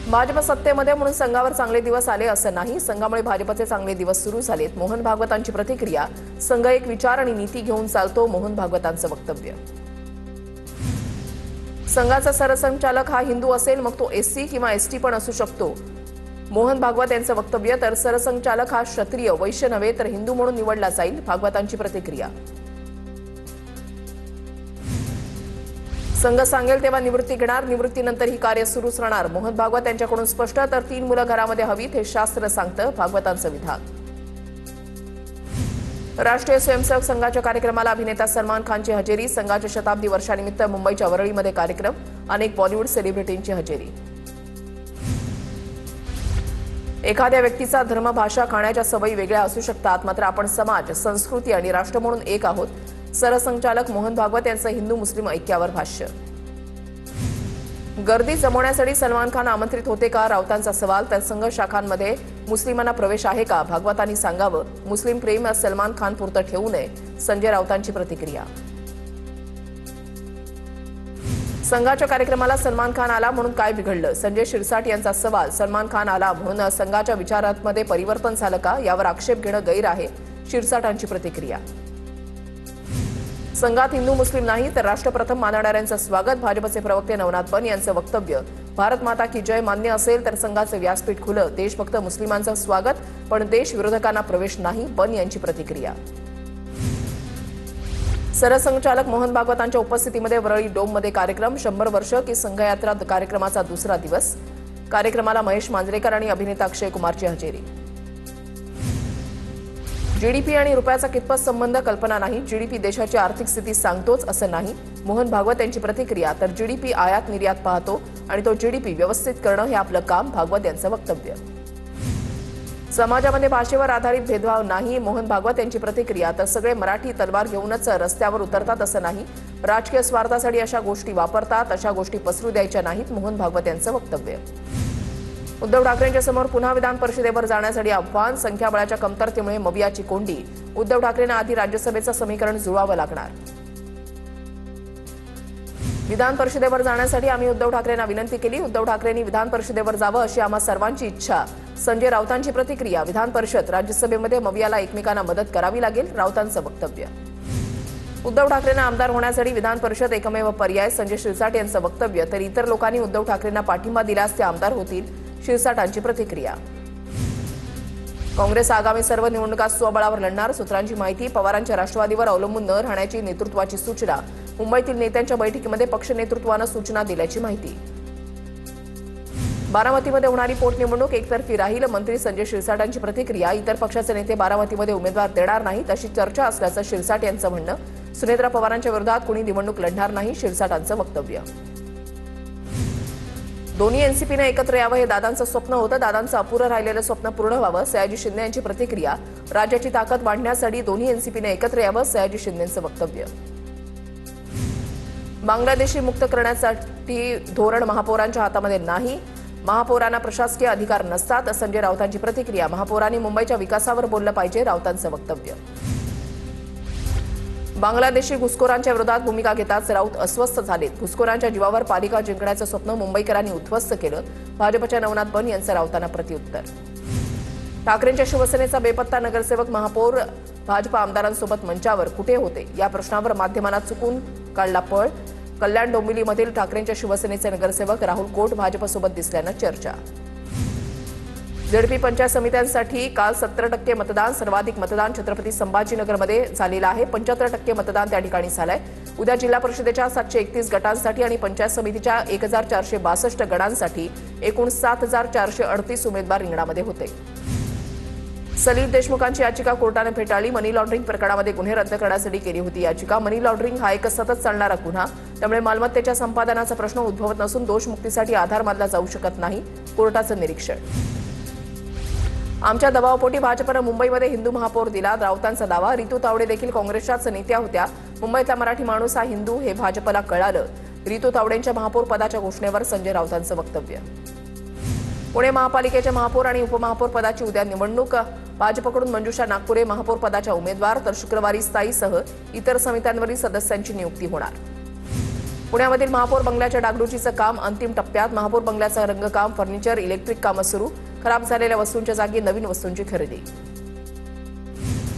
भाजप सत्तेमध्ये म्हणून संघावर चांगले दिवस आले असं नाही, संघामुळे भाजपचे चांगले दिवस सुरू झालेत. मोहन भागवतांची प्रतिक्रिया. संघ एक विचार आणि नीती घेऊन चालतो, मोहन भागवतांचं वक्तव्य. संघाचा सरसंघचालक हा हिंदू असेल, मग तो एससी किंवा एसटी पण असू शकतो, मोहन भागवत यांचं वक्तव्य. तर सरसंघचालक हा क्षत्रिय वैश्य नव्हे तर हिंदू म्हणून निवडला जाईल, भागवतांची प्रतिक्रिया. संघ सांगेल तेव्हा निवृत्ती घेणार, निवृत्तीनंतर ही कार्य सुरूच राहणार, मोहन भागवत यांच्याकडून स्पष्ट. तर 3 मुलं घरामध्ये हवीत हे शास्त्र सांगतं, भागवतांचं विधान. राष्ट्रीय स्वयंसेवक संघाच्या कार्यक्रमाला अभिनेता सलमान खानची हजेरी. संघाच्या शताब्दी वर्षानिमित्त मुंबईच्या वरळीमध्ये कार्यक्रम, अनेक बॉलिवूड सेलिब्रिटींची हजेरी. एखाद्या व्यक्तीचा धर्म, भाषा, खाण्याच्या सवयी वेगळ्या असू शकतात, मात्र आपण समाज, संस्कृती आणि राष्ट्र म्हणून एक आहोत. सरसंघचालक मोहन भागवत यांचं हिंदू मुस्लिम ऐक्यावर भाष्य. गर्दी जमवण्यासाठी सलमान खान आमंत्रित होते का, राऊतांचा सवाल. तर संघ शाखांमध्ये मुस्लिमांना प्रवेश आहे का, भागवतांनी सांगावं. मुस्लिम प्रेम सलमान खान पुरतं ठेवू नये, संजय राऊतांची प्रतिक्रिया. संघाच्या कार्यक्रमाला सलमान खान आला म्हणून काय बिघडलं, संजय शिरसाट यांचा सवाल. सलमान खान आला म्हणून संघाच्या विचारांमध्ये परिवर्तन झालं का, यावर आक्षेप घेणं गैर आहे, शिरसाटांची प्रतिक्रिया. संघात हिंदू मुस्लिम नाही तर राष्ट्र प्रथम मानणाऱ्यांचं स्वागत, भाजपचे प्रवक्ते नवनाथ बन यांचं वक्तव्य. भारत माता की जय मान्य असेल तर संघाचं व्यासपीठ खुलं, देश फक्त मुस्लिमांचं स्वागत पण देश विरोधकांना प्रवेश नाही, बन यांची प्रतिक्रिया. सरसंघचालक मोहन भागवतांच्या उपस्थितीमध्ये वरळी डोममध्ये कार्यक्रम. 100 वर्ष की संघयात्रा कार्यक्रमाचा दुसरा दिवस. कार्यक्रमाला महेश मांजरेकर आणि अभिनेता अक्षय कुमारची हजेरी. जीडीपी आणि रुपयाचा कितपत संबंध, कल्पना नाही. जीडीपी देशाची आर्थिक स्थिती सांगतोच असं नाही, मोहन भागवत यांची प्रतिक्रिया. तर जीडीपी आयात निर्यात पाहतो आणि तो जीडीपी व्यवस्थित करणं हे आपलं काम, भागवत यांचं वक्तव्य. समाजामध्ये भाषेवर आधारित भेदभाव नाही, मोहन भागवत यांची प्रतिक्रिया. तर सगळे मराठी तलवार घेऊनच रस्त्यावर उतरतात असं नाही, राजकीय स्वार्थासाठी अशा गोष्टी वापरतात, अशा गोष्टी पसरू द्यायच्या नाहीत, मोहन भागवत यांचं वक्तव्य. उद्धव ठाकरेंच्या समोर पुन्हा विधान परिषदेवर जाण्यासाठी आव्हान. संख्याबळाच्या कमतरतेमुळे मवियाची कोंडी. उद्धव ठाकरेंना आधी राज्यसभेचं समीकरण जुळवावं लागणार. विधान परिषदेवर जाण्यासाठी आम्ही उद्धव ठाकरेंना विनंती केली, उद्धव ठाकरेंनी विधान परिषदेवर जावं अशी आम्हा सर्वांची इच्छा, संजय राऊतांची प्रतिक्रिया. विधान परिषद राज्यसभेमध्ये मवियाला एकमेकांना मदत करावी लागेल, राऊतांचं वक्तव्य. उद्धव ठाकरेंना आमदार होण्यासाठी विधान परिषद एकमेव पर्याय, संजय शिरसाट यांचं वक्तव्य. तर इतर लोकांनी उद्धव ठाकरेंना पाठिंबा दिल्यास ते आमदार होतील, शिरसाटांची प्रतिक्रिया. काँग्रेस आगामी सर्व निवडणुका स्वबळावर लढणार, सूत्रांची माहिती. पवारांच्या राष्ट्रवादीवर अवलंबून न राहण्याची नेतृत्वाची सूचना. मुंबईतील नेत्यांच्या बैठकीमध्ये पक्ष नेतृत्वानं सूचना दिल्याची माहिती. बारामतीमध्ये होणारी पोटनिवडणूक एकतर्फी राहील, मंत्री संजय शिरसाटांची प्रतिक्रिया. इतर पक्षाचे नेते बारामतीमध्ये उमेदवार देणार नाहीत अशी चर्चा असल्याचं शिरसाट यांचं म्हणणं. सुनेत्रा पवारांच्या विरोधात कुणी निवडणूक लढणार नाही, शिरसाटांचं वक्तव्य. दोन्ही एनसीपीने एकत्र यावं हे दादांचं स्वप्न होतं, दादांचं अपुरं राहिलेलं स्वप्न पूर्ण व्हावं, सयाजी शिंदे यांची प्रतिक्रिया. राज्याची ताकद वाढण्यासाठी दोन्ही एनसीपीने एकत्र यावं, सयाजी शिंदेंचं वक्तव्य. बांगलादेशी मुक्त करण्यासाठी धोरण महापौरांच्या हातामध्ये नाही, महापौरांना प्रशासकीय अधिकार नसतात, संजय राऊतांची प्रतिक्रिया. महापौरांनी मुंबईच्या विकासावर बोललं पाहिजे, राऊतांचं वक्तव्य. बांगलादेशी घुसखोरांच्या विरोधात भूमिका घेताच राऊत अस्वस्थ झालेत. घुसखोरांच्या जीवावर पालिका जिंकण्याचं स्वप्न मुंबईकरांनी उद्ध्वस्त केलं, भाजपच्या नवनाथ बन यांचं राऊतांना प्रत्युत्तर. ठाकरेंच्या शिवसेनेचा बेपत्ता नगरसेवक, महापौर भाजप आमदारांसोबत मंचावर कुठे होते या प्रश्नावर माध्यमांना चुकून काढला पळ. कल्याण डोंबिवलीमधील ठाकरेंच्या शिवसेनेचे नगरसेवक राहुल कोट भाजपसोबत दिसल्यानं चर्चा. झेडपी पंचायत समित्यांसाठी काल 70% मतदान, सर्वाधिक मतदान छत्रपती संभाजीनगरमध्ये झालेलं आहे. 75% मतदान त्या ठिकाणी झालंय. उद्या जिल्हा परिषदेच्या 731 गटांसाठी आणि पंचायत समितीच्या 1462 गणांसाठी एकूण 7438 उमेदवार रिंगणामध्ये होते. सलील देशमुखांची याचिका कोर्टाने फेटाळली. मनी लॉन्ड्रिंग प्रकरणामध्ये गुन्हे रद्द करण्यासाठी केली होती याचिका. मनी लॉन्ड्रिंग हा एक सतत चालणारा गुन्हा, त्यामुळे मालमत्तेच्या संपादनाचा प्रश्न उद्भवत नसून दोषमुक्तीसाठी आधार मानला जाऊ शकत नाही, कोर्टाचं निरीक्षण. आमच्या दबावापोटी भाजपनं मुंबईमध्ये हिंदू महापौर दिला, राऊतांचा दावा. रितू तावडे देखील काँग्रेसच्याच नेत्या होत्या. मुंबईतला मराठी माणूस हा हिंदू हे भाजपला कळालं. रितू तावडेंच्या महापौर पदाच्या घोषणेवर संजय राऊतांचं वक्तव्य. पुणे महापालिकेच्या महापौर आणि उपमहापौर पदाची उद्या निवडणूक. भाजपकडून मंजुषा नागपुरे महापौर पदाच्या उमेदवार, तर शुक्रवारी स्थायीसह इतर समित्यांवरील सदस्यांची नियुक्ती होणार. पुण्यामधील महापौर बंगल्याच्या डागडुजीचं काम अंतिम टप्प्यात. महापौर बंगल्याचं रंगकाम, फर्निचर, इलेक्ट्रिक कामं सुरू. खराब झालेल्या वस्तूंच्या जागी नवीन वस्तूंची खरेदी.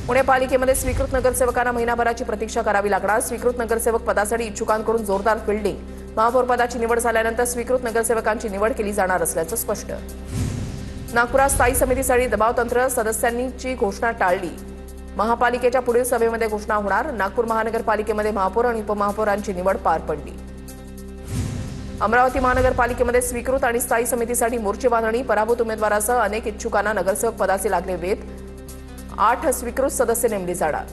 पुणे पालिकेमध्ये स्वीकृत नगरसेवकांना महिनाभराची प्रतीक्षा करावी लागणार. स्वीकृत नगरसेवक पदासाठी इच्छुकांकडून जोरदार फिल्डिंग. महापौर पदाची निवड झाल्यानंतर स्वीकृत नगरसेवकांची निवड केली जाणार असल्याचं स्पष्ट. नागपुरात स्थायी समितीसाठी दबाव तंत्र, सदस्यांची घोषणा टाळली. महापालिकेच्या पुढील सभेमध्ये घोषणा होणार. नागपूर महानगरपालिकेमध्ये महापौर आणि उपमहापौरांची निवड पार पडली. अमरावती महानगरपालिकेमध्ये स्वीकृत आणि स्थायी समितीसाठी मोर्चे बांधणी. पराभूत उमेदवारासह अनेक इच्छुकांना नगरसेवक पदाचे लागले वेध. 8 स्वीकृत सदस्य नेमले जाणार.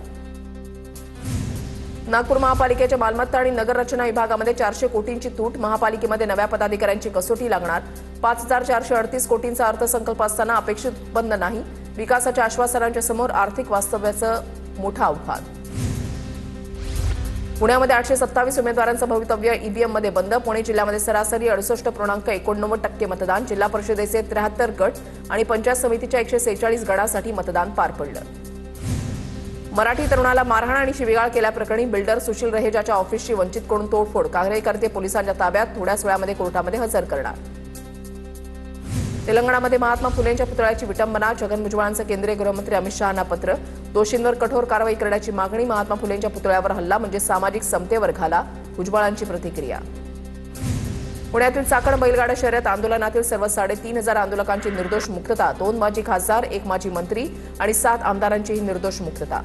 नागपूर महापालिकेच्या मालमत्ता आणि नगररचना विभागामध्ये 400 कोटींची तूट. महापालिकेमध्ये नव्या पदाधिकाऱ्यांची कसोटी लागणार. 5438 कोटींचा अर्थसंकल्प असताना अपेक्षित उत्पन्न नाही. विकासाच्या आश्वासनांच्या समोर आर्थिक वास्तव्याचं मोठं आव्हान. पुण्यामध्ये 827 उमेदवारांचं भवितव्य ईव्हीएममध्ये बंद. पुणे जिल्ह्यामध्ये सरासरी 68.89% मतदान. जिल्हा परिषदेचे 73 गट आणि पंचायत समितीच्या 146 गटासाठी मतदान पार पडलं. मराठी तरुणाला मारहाण आणि शिवीगाळ केल्याप्रकरणी बिल्डर सुशील रहेजाच्या ऑफिसची वंचितकडून तोडफोड. कार्यकर्ते पोलिसांच्या ताब्यात. थोड्याच वेळामध्ये कोर्टामध्ये हजर करणार. तेलंगणामध्ये महात्मा फुलेंच्या पुतळ्याची विटंबना. छगन भुजबळांचं केंद्रीय गृहमंत्री अमित शहांना पत्र. दोषींवर कठोर कारवाई करण्याची मागणी. महात्मा फुलेंच्या पुतळ्यावर हल्ला म्हणजे सामाजिक समतेवर घाला. भुजबळांची प्रतिक्रिया. पुण्यातील चाकण बैलगाडा शर्यत आंदोलनातील सर्व 3,500 आंदोलकांची निर्दोष मुक्तता. 2 माजी खासदार, 1 माजी मंत्री आणि 7 आमदारांचीही निर्दोष मुक्तता.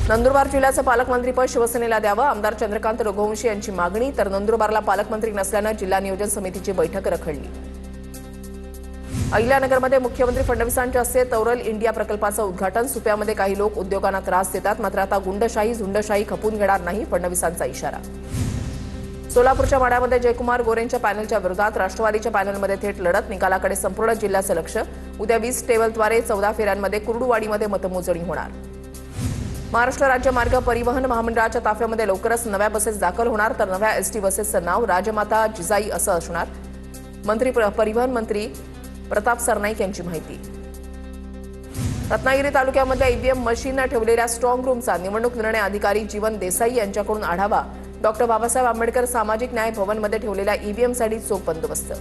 नंदुरबार जिल्ह्याचं पालकमंत्रीपद शिवसेनेला द्यावं. आमदार चंद्रकांत रघुवंशी यांची मागणी. तर नंदुरबारला पालकमंत्री नसल्यानं जिल्हा नियोजन समितीची बैठक रखडली. अहिल्यानगरमध्ये मुख्यमंत्री फडणवीसांच्या हस्ते तौरल इंडिया प्रकल्पाचं उद्घाटन. सुप्यामध्ये काही लोक उद्योगांना त्रास देतात, मात्र आता गुंडशाही झुंडशाही खपून घेणार नाही. फडणवीसांचा इशारा. सोलापूरच्या माढ्यामध्ये जयकुमार गोरेंच्या पॅनलच्या विरोधात राष्ट्रवादीच्या पॅनलमध्ये थेट लढत. निकालाकडे संपूर्ण जिल्ह्याचं लक्ष. उद्या 20 टेबलद्वारे 14 फेऱ्यांमध्ये कुर्डुवाडीमध्ये मतमोजणी होणार. महाराष्ट्र राज्य मार्ग परिवहन महामंडळाच्या ताफ्यामध्ये लवकरच नव्या बसेस दाखल होणार. तर नव्या एसटी बसेसचं नाव राजमाता जिजाई असं असणार. परिवहन मंत्री प्रताप सरनाईक यांची माहिती. रत्नागिरी तालुक्यामध्ये ईव्हीएम मशीन ठेवलेल्या स्ट्रॉंग रूमचा निवडणूक निर्णय अधिकारी जीवन देसाई यांच्याकडून आढावा. डॉक्टर बाबासाहेब आंबेडकर सामाजिक न्याय भवनमध्ये ठेवलेल्या ईव्हीएमसाठी चोख बंदोबस्त.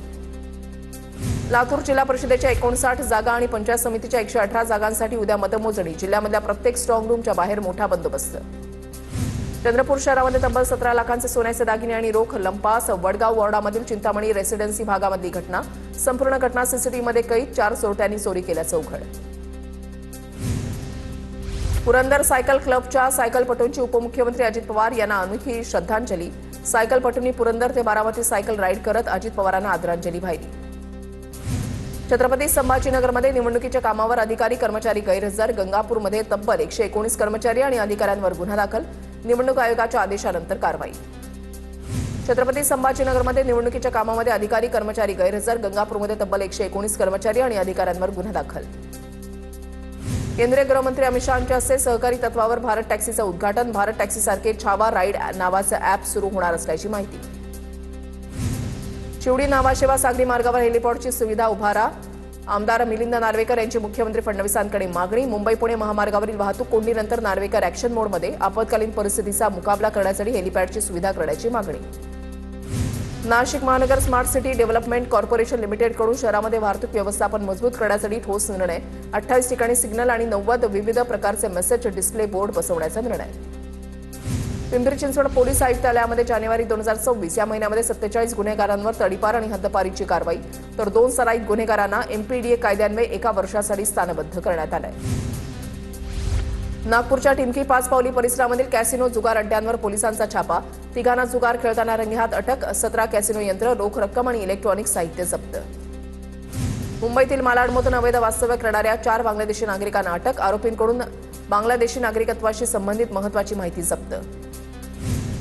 लातूर जिल्हा परिषदेच्या 59 जागा आणि पंचायत समितीच्या 118 जागांसाठी उद्या मतमोजणी. जिल्ह्यामधल्या प्रत्येक स्ट्रॉंग रूमच्या बाहेर मोठा बंदोबस्त. चंद्रपूर शहरामध्ये तब्बल 17 लाखांचे सोन्याचे दागिने आणि रोख लंपास. वडगाव वॉर्डामधील चिंतामणी रेसिडेन्सी भागामधली घटना. संपूर्ण घटना सीसीटीव्हीमध्ये कैद. 4 चोरट्यांनी चोरी केल्याचं उघड. पुरंदर सायकल क्लबच्या सायकलपटूंची उपमुख्यमंत्री अजित पवार यांना अनोखी श्रद्धांजली. सायकलपटूंनी पुरंदर ते बारामती सायकल राईड करत अजित पवारांना आदरांजली वाहिली. छत्रपती संभाजीनगरमध्ये निवडणुकीच्या कामावर अधिकारी कर्मचारी गैरहजर. गंगापूरमध्ये तब्बल 119 कर्मचारी आणि अधिकाऱ्यांवर गुन्हा दाखल. निवडणूक आयोगाच्या आदेशानंतर कारवाई. छत्रपती संभाजीनगरमध्ये निवडणुकीच्या कामामध्ये अधिकारी कर्मचारी गैरहजर. गंगापूरमध्ये तब्बल 119 कर्मचारी आणि अधिकाऱ्यांवर गुन्हा दाखल. केंद्रीय गृहमंत्री अमित शहांच्या हस्ते सहकारी तत्वावर भारत टॅक्सीचं उद्घाटन. भारत टॅक्सीसारखे छावा राईड नावाचं अॅप सुरू होणार असल्याची माहिती. शिवडी नावाशेवा सागरी मार्गावर हेलिपॉडची सुविधा उभारा. आमदार मिलिंद नार्वेकर यांची मुख्यमंत्री फडणवीसांकडे मागणी. मुंबई पुणे महामार्गावरील वाहतूक कोंडीनंतर नार्वेकर ॲक्शन मोडमध्ये. आपत्कालीन परिस्थितीचा मुकाबला करण्यासाठी हेलिपॅडची सुविधा करण्याची मागणी. नाशिक महानगर स्मार्ट सिटी डेव्हलपमेंट कॉर्पोरेशन लिमिटेडकडून शहरामध्ये वाहतूक व्यवस्थापन मजबूत करण्यासाठी ठोस निर्णय. 28 ठिकाणी सिग्नल आणि 90 विविध प्रकारचे मेसेज डिस्प्ले बोर्ड बसवण्याचा निर्णय. पिंपरी चिंचवड पोलीस आयुक्तालयामध्ये जानेवारी 2024 या महिन्यामध्ये 47 गुन्हेगारांवर तडीपार आणि हद्दपारीची कारवाई. तर 2 सराईत गुन्हेगारांना एमपीडीए कायद्यान्वये 1 वर्षासाठी स्थानबद्ध करण्यात आलंय. नागपूरच्या टिमकी 5 पावली परिसरामधील कॅसिनो जुगार अड्ड्यांवर पोलिसांचा छापा. 3 जुगार खेळताना रंगेहात अटक. 17 कॅसिनो यंत्र, रोख रक्कम आणि इलेक्ट्रॉनिक साहित्य जप्त. मुंबईतील मालाडमधून अवैध वास्तव्य करणाऱ्या 4 बांगलादेशी नागरिकांना अटक. आरोपींकडून बांगलादेशी नागरिकत्वाशी संबंधित महत्त्वाची माहिती जप्त.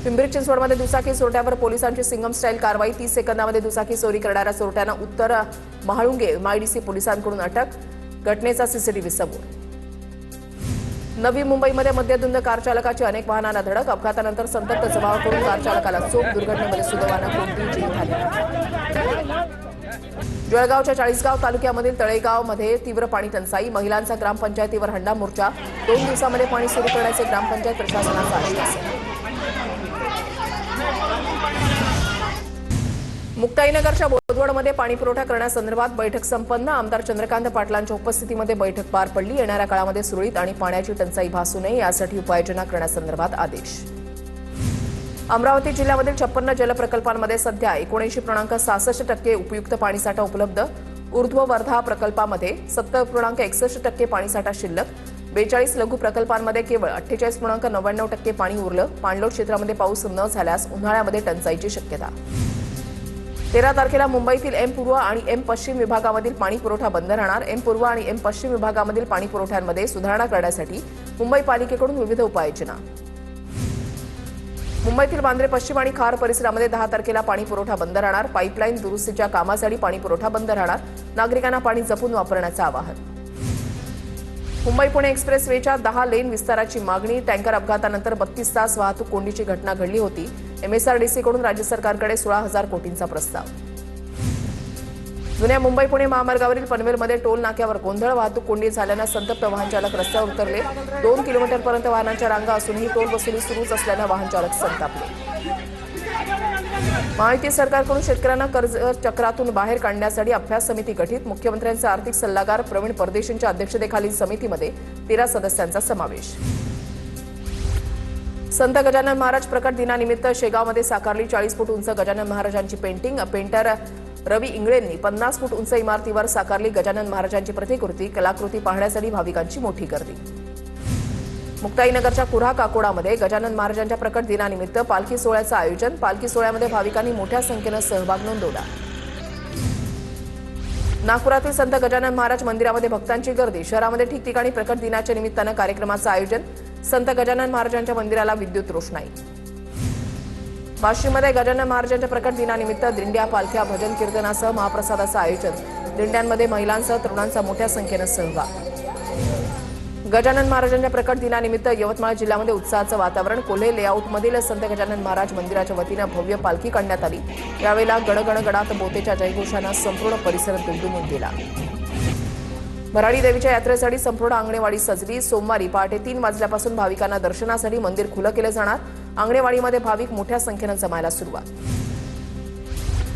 पिंपरी चिंचवडमध्ये दुचाकी चोरट्यावर पोलिसांची सिंगम स्टाईल कारवाई. 30 सेकंदामध्ये दुचाकी चोरी करणाऱ्या चोरट्यांना उत्तर महाळुंगे एमआयडीसी पोलिसांकडून अटक. घटनेचा सीसीटीव्ही सबूत. नवी मुंबईमध्ये मद्यधुंद कार चालकाची अनेक वाहनांना धडक. अपघातानंतर संतप्त जमाव करून कार चालकाला चोप. दुर्घटनेमध्ये सुदैवानं कोणतीही जीव झाली. जळगावच्या 40गाव तालुक्यामधील तळेगावमध्ये तीव्र पाणी टंचाई. महिलांचा ग्रामपंचायतीवर हंडा मोर्चा. 2 दिवसामध्ये पाणी सुरू करण्याचे ग्रामपंचायत प्रशासनाचं आश्वासन. मुक्ताईनगरच्या बोदवडमध्ये पाणी पुरवठा करण्यासंदर्भात बैठक संपन्न. आमदार चंद्रकांत पाटलांच्या उपस्थितीमध्ये बैठक पार पडली. येणाऱ्या काळामध्ये सुरळीत आणि पाण्याची टंचाई भासू नये यासाठी उपाययोजना करण्यासंदर्भात आदेश. अमरावती जिल्ह्यामधील 56 जलप्रकल्पांमध्ये सध्या 79.66% उपयुक्त पाणीसाठा उपलब्ध. ऊर्ध्व वर्धा प्रकल्पामध्ये 70.61% पाणीसाठा शिल्लक. 42 लघु प्रकल्पांमध्ये केवळ 48.99% पाणी उरलं. पाणलोट क्षेत्रामध्ये पाऊस न झाल्यास उन्हाळ्यामध्ये टंचाईची शक्यता. 13 तारखेला मुंबईतील एम पूर्व आणि एम पश्चिम विभागामधील पाणी पुरवठा बंद राहणार. एम पूर्व आणि एम पश्चिम विभागामधील पाणी पुरवठ्यांमध्ये सुधारणा करण्यासाठी मुंबई पालिकेकडून विविध उपाययोजना. मुंबईतील बांद्रे पश्चिम आणि खार परिसरामध्ये 10 तारखेला पाणी पुरवठा बंद राहणार. पाईपलाईन दुरुस्तीच्या कामासाठी पाणी पुरवठा बंद राहणार. नागरिकांना पाणी जपून वापरण्याचं आवाहन. मुंबई पुणे एक्सप्रेस वेच्या 10 लेन विस्ताराची मागणी. टँकर अपघातानंतर 32 तास वाहतूक कोंडीची घटना घडली होती. MSRDCकडून राज्य सरकारकडे 16,000 कोटींचा प्रस्ताव. जुन्या मुंबई पुणे महामार्गावरील पनवेलमध्ये टोल नाक्यावर गोंधळ. वाहतूक कोंडी झाल्यानं संतप्त वाहन चालक रस्त्यावर उतरले. 2 किलोमीटरपर्यंत वाहनांच्या रांगा असूनही टोल वसुली सुरूच असल्यानं वाहन चालक संतापले. महायुती सरकारकडून शेतकऱ्यांना कर्ज चक्रातून बाहेर काढण्यासाठी अभ्यास समिती गठीत. मुख्यमंत्र्यांचे आर्थिक सल्लागार प्रवीण परदेशींच्या अध्यक्षतेखालील समितीमध्ये 13 सदस्यांचा समावेश. संत गजानन महाराज प्रकट दिनानिमित्त शेगावमध्ये साकारली 40 फूट उंच गजानन महाराजांची पेंटिंग. पेंटर रवी इंगळेंनी 50 फूट उंच इमारतीवर साकारली गजानन महाराजांची प्रतिकृती. कलाकृती पाहण्यासाठी भाविकांची मोठी गर्दी. मुक्ताईनगरच्या कुऱ्हा काकोडामध्ये गजानन महाराजांच्या प्रकट दिनानिमित्त पालखी सोहळ्याचं आयोजन. पालखी सोहळ्यामध्ये भाविकांनी मोठ्या संख्येनं सहभाग नोंदवला. नागपुरातील संत गजानन महाराज मंदिरामध्ये भक्तांची गर्दी. शहरामध्ये ठिकठिकाणी प्रकट दिनाच्या निमित्तानं कार्यक्रमाचं आयोजन. संत गजानन महाराजांच्या मंदिराला विद्युत रोषणाई. वाशिममध्ये गजानन महाराजांच्या प्रकट दिनानिमित्त दिंड्या, पालख्या, भजन कीर्तनासह महाप्रसादाचं आयोजन. दिंड्यांमध्ये महिलांसह तरुणांचा मोठ्या संख्येनं सहभाग. गजानन महाराजांच्या प्रकट दिनानिमित्त यवतमाळ जिल्ह्यामध्ये उत्साहाचं वातावरण. कोल्हे लेआउटमधील संत गजानन महाराज मंदिराच्या वतीनं भव्य पालखी काढण्यात आली. यावेळेला गणगण गणात बोतेच्या जयघोषानं संपूर्ण परिसर दुमदुमून गेला. भराडी देवीच्या यात्रेसाठी संपूर्ण आंगणेवाडी सजली. सोमवारी पहाटे 3 वाजल्यापासून भाविकांना दर्शनासाठी मंदिर खुलं केलं जाणार. आंगणेवाडीमध्ये भाविक मोठ्या संख्येनं जमायला सुरुवात.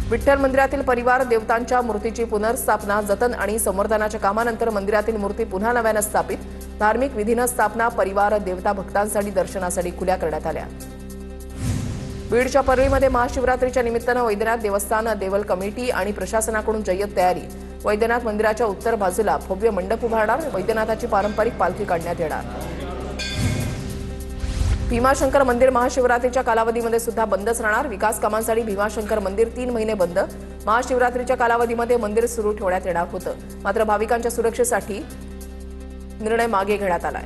विठ्ठल मंदिरातील परिवार देवतांच्या मूर्तीची पुनर्स्थापना. जतन आणि संवर्धनाच्या कामानंतर मंदिरातील मूर्ती पुन्हा नव्यानं स्थापित. धार्मिक विधीनं स्थापना. परिवार देवता भक्तांसाठी दर्शनासाठी खुल्या करण्यात आल्या. बीडच्या परळीमध्ये महाशिवरात्रीच्या निमित्तानं वैद्यनाथ देवस्थान, देवल कमिटी आणि प्रशासनाकडून जय्यत तयारी. वैद्यनाथ मंदिराच्या उत्तर बाजूला भव्य मंडप उभारणार. वैद्यनाथाची पारंपरिक पालखी काढण्यात येणार. भीमाशंकर मंदिर महाशिवरात्रीच्या कालावधीमध्ये सुद्धा बंदच राहणार. विकास कामांसाठी भीमाशंकर मंदिर 3 महिने बंद. महाशिवरात्रीच्या कालावधीमध्ये मंदिर सुरू ठेवण्यात येणार होतं. मात्र भाविकांच्या सुरक्षेसाठी निर्णय मागे घेण्यात आलाय.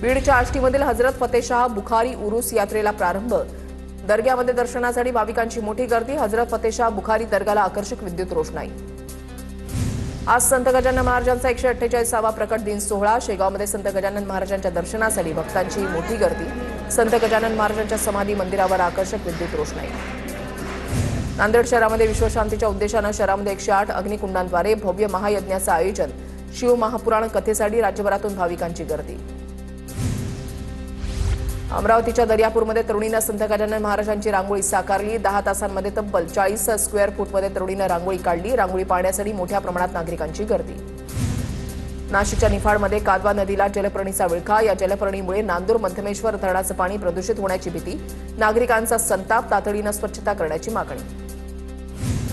बीडच्या आष्टीमधील हजरत फतेशाह बुखारी उरूस यात्रेला प्रारंभ. दर्ग्यामध्ये दर्शनासाठी भाविकांची मोठी गर्दी. हजरत फतेशाह बुखारी दर्गाला आकर्षक विद्युत रोषणाई. आज संत गजानन महाराजांचा 148वा प्रकट दिन सोहळा. शेगावमध्ये संत गजानन महाराजांच्या दर्शनासाठी भक्तांची मोठी गर्दी. संत गजानन महाराजांच्या समाधी मंदिरावर आकर्षक विद्युत रोषणाई. नांदेड शहरामध्ये विश्वशांतीच्या उद्देशानं शहरामध्ये 108 अग्निकुंडांद्वारे भव्य महायज्ञाचं आयोजन. शिव महापुराण कथेसाठी राज्यभरातून भाविकांची गर्दी. अमरावतीच्या दर्यापूरमध्ये तरुणीनं संत गजानन महाराजांची रांगोळी साकारली. 10 तासांमध्ये तब्बल 40 स्क्वेअर फूटमध्ये तरुणीनं रांगोळी काढली. रांगोळी पाहण्यासाठी मोठ्या प्रमाणात नागरिकांची गर्दी. नाशिकच्या निफाडमध्ये कादवा नदीला जलपर्णीचा विळखा. या जलपर्णीमुळे नांदूर मध्यमेश्वर धरणाचं पाणी प्रदूषित होण्याची भीती. नागरिकांचा संताप. तातडीनं स्वच्छता करण्याची मागणी.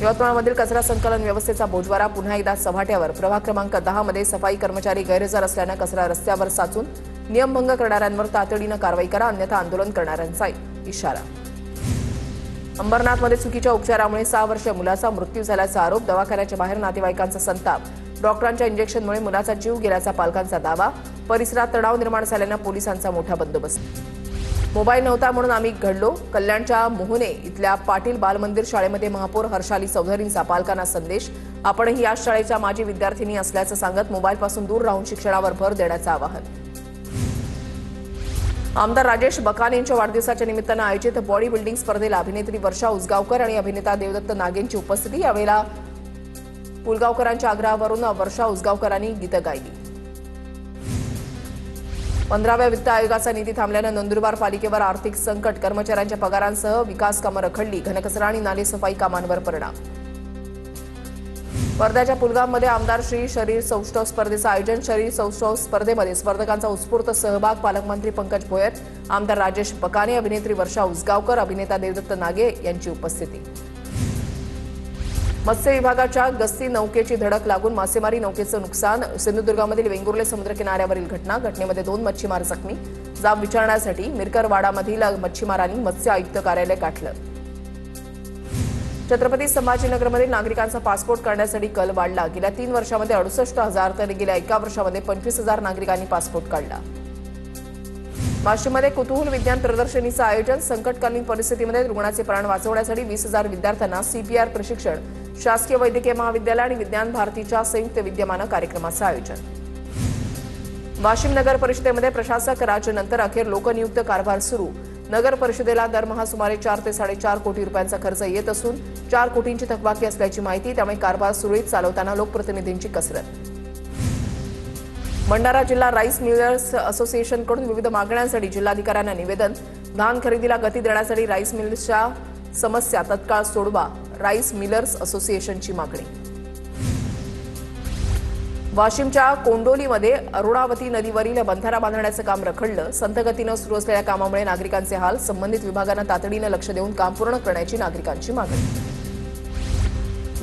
यवतमाळमधील कचरा संकलन व्यवस्थेचा बोजवारा पुन्हा एकदा चव्हाट्यावर. प्रभाग क्रमांक 10 मध्ये सफाई कर्मचारी गैरहजर असल्यानं कचरा रस्त्यावर साचून नियमभंग करणाऱ्यांवर तातडीनं कारवाई करा, अन्यथा आंदोलन करणाऱ्यांचा इशारा. अंबरनाथमध्ये चुकीच्या उपचारामुळे 6 वर्षीय मुलाचा मृत्यू झाल्याचा आरोप. दवाखान्याच्या बाहेर नातेवाईकांचा संताप. डॉक्टरांच्या इंजेक्शनमुळे मुलाचा जीव गेल्याचा पालकांचा दावा. परिसरात तणाव निर्माण झाल्यानं पोलिसांचा मोठा बंदोबस्त. मोबाईल नव्हता म्हणून आम्ही घडलो. कल्याणच्या मोहने इथल्या पाटील बालमंदिर शाळेमध्ये महापौर हर्षाली चौधरींचा पालकांना संदेश. आपणही या शाळेच्या माजी विद्यार्थिनी असल्याचं सांगत मोबाईलपासून दूर राहून शिक्षणावर भर देण्याचं आवाहन. आमदार राजेश बकान यांच्या वाढदिवसाच्या निमित्तानं आयोजित बॉडी बिल्डिंग स्पर्धेला अभिनेत्री वर्षा उसगावकर आणि अभिनेता देवदत्त नागेंची उपस्थिती. यावेळेला पुलगावकरांच्या आग्रहावरून वर्षा उसगावकरांनी गीतं गायली. 15व्या वित्त आयोगाचा निधी थांबल्यानं नंदुरबार पालिकेवर आर्थिक संकट, कर्मचाऱ्यांच्या पगारांसह विकास कामं रखडली, घनकचरा आणि नालेसफाई कामांवर परिणाम. वर्ध्याच्या पुलगाममध्ये आमदार श्री शरीर सौष्ठव स्पर्धेचं आयोजन. शरीर सौष्ठव स्पर्धेमध्ये स्पर्धकांचा उत्स्फूर्त सहभाग. पालकमंत्री पंकज भोयर, आमदार राजेश बकाने, अभिनेत्री वर्षा उसगावकर, अभिनेता देवदत्त नागे यांची उपस्थिती. मत्स्य विभागाच्या गस्ती नौकेची धडक लागून मासेमारी नौकेचं नुकसान. सिंधुदुर्गामधील वेंगुर्ले समुद्र किनाऱ्यावरील घटनेमध्ये 2 मच्छीमार जखमी. जाब विचारण्यासाठी मिरकरवाडामधील मच्छीमारांनी मत्स्य आयुक्त कार्यालय गाठलं. छत्रपती संभाजीनगरमधील नागरिकांचा पासपोर्ट करण्यासाठी कल वाढला. गेल्या 3 वर्षांमध्ये 68,000 तर गेल्या 1 वर्षामध्ये 25,000 नागरिकांनी पासपोर्ट काढला. वाशिममध्ये कुतूहल विज्ञान प्रदर्शनीचं आयोजन. संकटकालीन परिस्थितीमध्ये रुग्णाचे प्राण वाचवण्यासाठी 20,000 विद्यार्थ्यांना सीपीआर प्रशिक्षण. शासकीय वैद्यकीय महाविद्यालय आणि विज्ञान भारतीच्या संयुक्त विद्यमानं कार्यक्रमाचं आयोजन. वाशिम नगर परिषदेमध्ये प्रशासक राजनंतर अखेर लोकनियुक्त कारभार सुरू. नगर परिषदेला दरमहा सुमारे 4 ते 4.5 कोटी रुपयांचा खर्च येत असून 4 कोटींची थकबाकी असल्याची माहिती. त्यामुळे कारभार सुरळीत चालवताना लोकप्रतिनिधींची कसरत. भंडारा जिल्हा राईस मिलर्स असोसिएशनकडून विविध मागण्यांसाठी जिल्हाधिकाऱ्यांना निवेदन. धान खरेदीला गती देण्यासाठी राईस मिल्सच्या समस्या तत्काळ सोडवा, राईस मिलर्स असोसिएशनची मागणी. वाशिमच्या कोंडोलीमध्ये अरुणावती नदीवरील बंधारा बांधण्याचं काम रखडलं. संथ गतीनं सुरू असलेल्या कामामुळे नागरिकांचे हाल. संबंधित विभागानं तातडीनं लक्ष देऊन काम पूर्ण करण्याची नागरिकांची मागणी.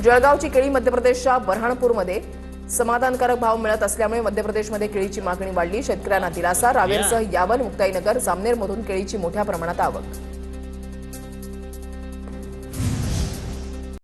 जळगावची केळी मध्य प्रदेशच्या बऱ्हाणपूरमध्ये समाधानकारक भाव मिळत असल्यामुळे मध्य प्रदेशमध्ये केळीची मागणी वाढली. शेतकऱ्यांना दिलासा. रावेरसह यावल, मुक्ताईनगर, जामनेरमधून केळीची मोठ्या प्रमाणात आवक.